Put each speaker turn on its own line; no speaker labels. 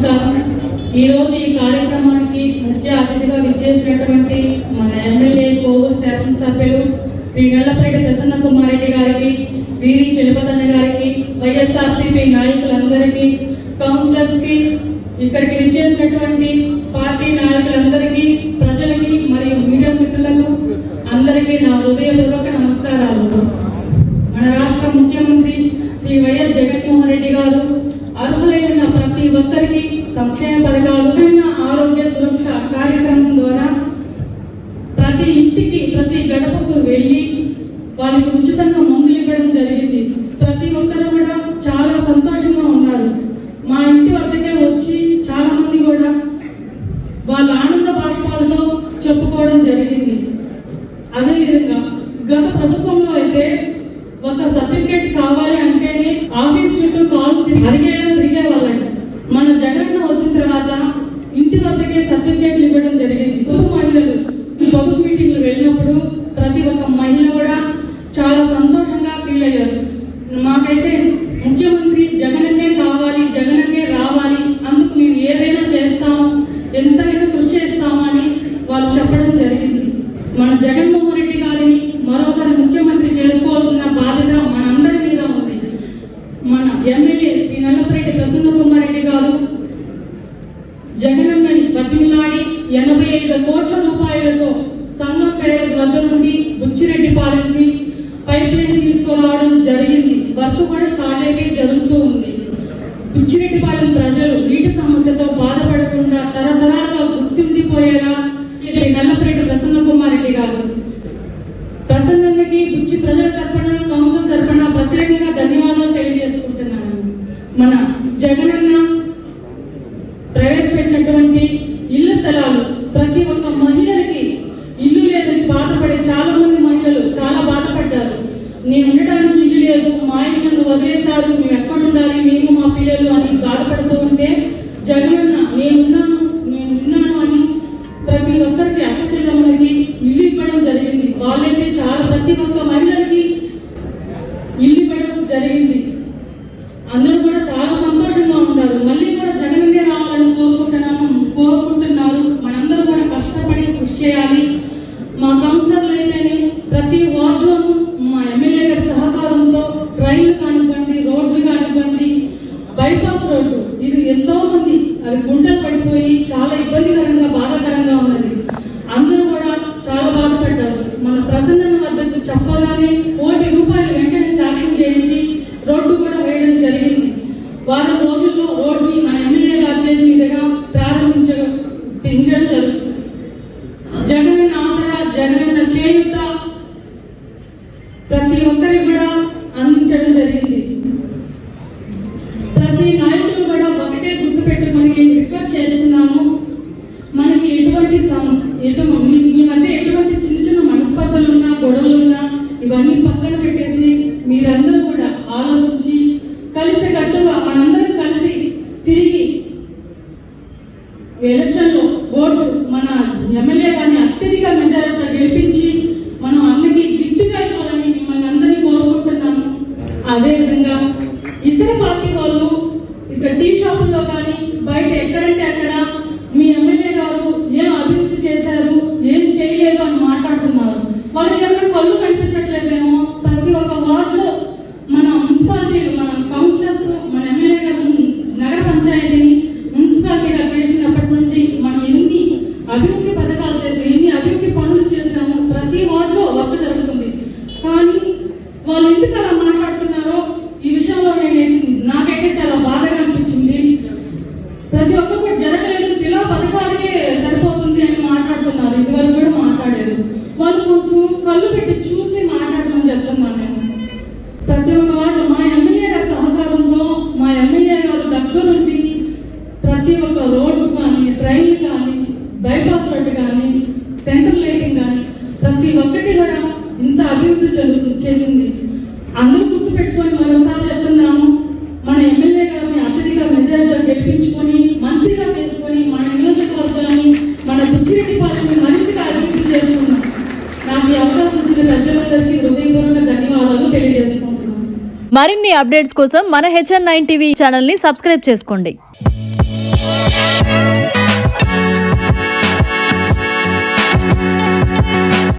నమస్కారం. ఈరోజు ఈ కార్యక్రమానికి ముఖ్య అతిథిగా విచ్చేసినటువంటి మన ఎమ్మెల్యే కోవూరు శాసనసభ్యులు శ్రీ నల్లపరెడ్డి ప్రసన్న కుమార్ రెడ్డి గారికి, వీరి చెలుపతన్న గారికి, వైఎస్ఆర్సీపీ నాయకులందరికీ, కౌన్సిలర్స్ కి, ఇక్కడికి విచ్చేసినటువంటి పార్టీ నాయకులందరికీ, ప్రజలకి మరియు మీడియా మిత్రులకు అందరికీ నా హృదయపూర్వక నమస్కారాలు. మన రాష్ట్ర ముఖ్యమంత్రి శ్రీ వైఎస్ జగన్మోహన్ రెడ్డి గారు అర్హులైన ప్రతి ఒక్కరికి సంక్షేమ పథకాలు, ఆరోగ్య సురక్ష కార్యక్రమం ద్వారా ప్రతి ఇంటికి, ప్రతి గడపకు వెళ్లి వారికి ఉచితంగా మందులు ఇవ్వడం జరిగింది. ప్రతి ఒక్కరు కూడా చాలా సంతోషంగా ఉన్నారు. మా ఇంటి వద్దకే వచ్చి చాలా మంది కూడా వాళ్ళ ఆనంద బాష్పాలతో చెప్పుకోవడం జరిగింది. అదేవిధంగా గత ప్రభుత్వంలో అయితే ఒక సర్టిఫికేట్ కావాలి అంటేనే ఆఫీస్ చుట్టూ కాలు తిరిగే వాళ్ళండి. మన జగన్ వచ్చిన తర్వాత ఇంటి వద్దకే సర్టిఫికేట్లు ఇవ్వడం జరిగింది. మహిళలు పొదుపు మీటింగ్లు వెళ్ళినప్పుడు ప్రతి ఒక్క మహిళ కూడా చాలా సంతోషంగా ఫీల్ అయ్యారు. మాకైతే ముఖ్యమంత్రి జగనన్నే కావాలి, జగనన్నే రావాలి, అందుకు మేము ఏదైనా చేస్తాము, ఎంతైనా కృషి చేస్తాము అని వాళ్ళు చెప్పడం జరిగింది. మన జగన్మోహన్ రెడ్డి గారిని మరోసారి ముఖ్యమంత్రి చేసుకోవాల్సిన బాధ్యత మనందరి మీద ఉంది. మన ఎమ్మెల్యే శ్రీ నల్లపరెడ్డి ప్రసన్న కుమార్ రెడ్డి గారు జగనన్నని బతిమిలాడి 85 కోట్ల రూపాయలతో సంఘం ప్యారేజ్ వద్ద నుండి బుచ్చిరెడ్డిపాలెంకి పైప్ లైన్ తీసుకురావడం జరిగింది. వర్క్ కూడా స్టార్ట్ అయిపోయి జరుగుతూ ఉంది. బుచ్చిరెడ్డిపాలెం ప్రజలు నీటి సమస్యతో బాధపడకుండా తరతరాలుగా గుర్తుండిపోయేలా ఇది నల్లపరెడ్డి ప్రసన్న కుమార్ రెడ్డి గారు. ప్రసన్నకి బుచ్చి ప్రజల తరఫున, కౌన్సిల్ తరఫున ప్రత్యేకంగా ధన్యవాదాలు తెలియజేసుకుంటున్నాను. మన జగనన్న ప్రవేశపెట్టినటువంటి ఇళ్ల స్థలాలు ప్రతి ఒక్క మహిళలకి ఇల్లు లేదని బాధపడే చాలా మంది మహిళలు చాలా బాధపడ్డారు. నేను ఉండటానికి ఇల్లు లేదు, మా ఇల్లు వదిలేశారు, మేము ఎక్కడ ఉండాలి, మేము మా పిల్లలు అని బాధపడుతూ ఉంటే జగనన్న నేనున్నాను అని ప్రతి ఒక్కరికి అక్క చెల్లెమ్మలకి ఇల్లు ఇవ్వడం జరిగింది. వాళ్ళైతే చాలా ప్రతి ఒక్క మహిళలకి ఇల్లు ఇవ్వడం జరిగింది. అందరూ కూడా చాలా సంతోషంగా ఉన్నారు. మళ్ళీ కూడా జగనన్నే రావాలని కోరుకుంటున్నారు. మనందరూ కూడా కష్టపడి కృషి చేయాలి. మా కౌన్సిలర్లు అయితేనే ప్రతి వార్డులోనూ మా ఎమ్మెల్యే గారి సహకారంతో ట్రైన్లు కానివ్వండి, రోడ్లు కానివ్వండి, బైపాస్ రోడ్డు ఇది ఎంతో మంది అది గుంటలు పడిపోయి చాలా ఇబ్బందికరంగా బాధాకరంగా ఉన్నది. అందరూ కూడా చాలా బాధపడ్డారు. మన ప్రసన్న వద్దకు చెప్పగానే ₹1 కోటి వెంటనే సాక్ష్యం చేయించి రోడ్డు కూడా వేయడం జరిగింది. వారం రోజుల్లో రోడ్డుని మన ఎమ్మెల్యే గారి చేతి మీదుగా ప్రారంభించడం జరుగుతుంది. జగనన్న ఆసరా, జగనన్న చేయూత ప్రతి ఒక్కరికి కూడా అందించడం జరిగింది. ప్రతి నాయకులు కూడా ఒకటే గుర్తు పెట్టుకుని రిక్వెస్ట్ చేస్తున్నాము. మనకి మీ మధ్య ఎటువంటి చిన్న చిన్న మనస్పర్ధలున్నా, గొడవలున్నా ఇవన్నీ పక్కన పెట్టేసి మీరందరూ కూడా ఆలోచించి కలిసికట్టుగా మనందరం కలిసి తిరిగి ఎలక్షన్ లో ఓటు మన ఎమ్మెల్యే గారిని అత్యధిక మెజారిటీతో గెలిపించి మనం అన్నకి గిఫ్ట్గా ఇవ్వాలని మిమ్మల్ని అందరినీ కోరుకుంటున్నాము. అదేవిధంగా ఇతర పార్టీ వాళ్ళు ఇక్కడ టీ షాపుల్లో కానీ బయట ఎక్కడంటే అక్కడ మీ ఎమ్మెల్యే గారు ఏం అభివృద్ధి చేశారు, ఏం చేయలేదు అని మాట్లాడుతున్నారు. వాళ్ళకి ఏమైనా కళ్ళు కనిపించట్లేదేమో. ప్రతి ఒక్క వార్డులో మన మున్సిపాలిటీలు, మన కౌన్సిలర్స్, మన ఎమ్మెల్యే గారు నగర పంచాయతీని మున్సిపాలిటీగా చేసినప్పటి నుండి మనం ఎన్ని అభివృద్ధి పథకాలు చేసాము, ఎన్ని అభివృద్ధి పనులు చేసాము. ప్రతి వార్డులో వర్క్ జరుగుతుంది. కానీ వాళ్ళు ఎందుకు అలా మాట్లాడుతున్నారో ఈ విషయంలో నాకైతే చాలా బాధగా అనిపించింది. ప్రతి ఒక్కరు జరగలేదు, ఇలా పథకాలకే సరిపోతుంది అని మాట్లాడుతున్నారు. ఇదివరకు కూడా మాట్లాడారు. వాళ్ళు కొంచెం కళ్ళు పెట్టి చూసి మాట్లాడమని చెప్తున్నాను నేను. ప్రతి ఒక్క వాళ్ళు మా ఎమ్మెల్యే గారి సహకారంలో, మా ఎమ్మెల్యే గారు దగ్గరుండి ప్రతి ఒక్క రోడ్డు కానీ, ట్రైన్లు కానీ, బైపాస్ రోడ్డు కానీ, సెంట్రల్ లైటింగ్ కానీ ప్రతి ఒక్కటి కూడా ఇంత అభివృద్ధి చెందింది. అందరూ గుర్తు పెట్టుకొని మరోసారి చెప్తున్నాము. మన ఎమ్మెల్యే గారిని అత్యధిక మెజారిటీతో గెలిపించుకొని మంత్రిగా చేసుకొని మన నియోజకవర్గాన్ని, మన బుచ్చిరెడ్డిపాలెంని మరింతగా అభివృద్ధి చేసుకున్నాం. నాకు ఈ అవకాశం ఇచ్చిన పెద్దలందరికీ హృదయపూర్వక ధన్యవాదాలు తెలియజేసుకుంటున్నాను.
మరిన్ని అప్డేట్స్ కోసం మన HN9 టీవీ ఛానల్ ని సబ్స్క్రైబ్ చేసుకోండి. Thank you.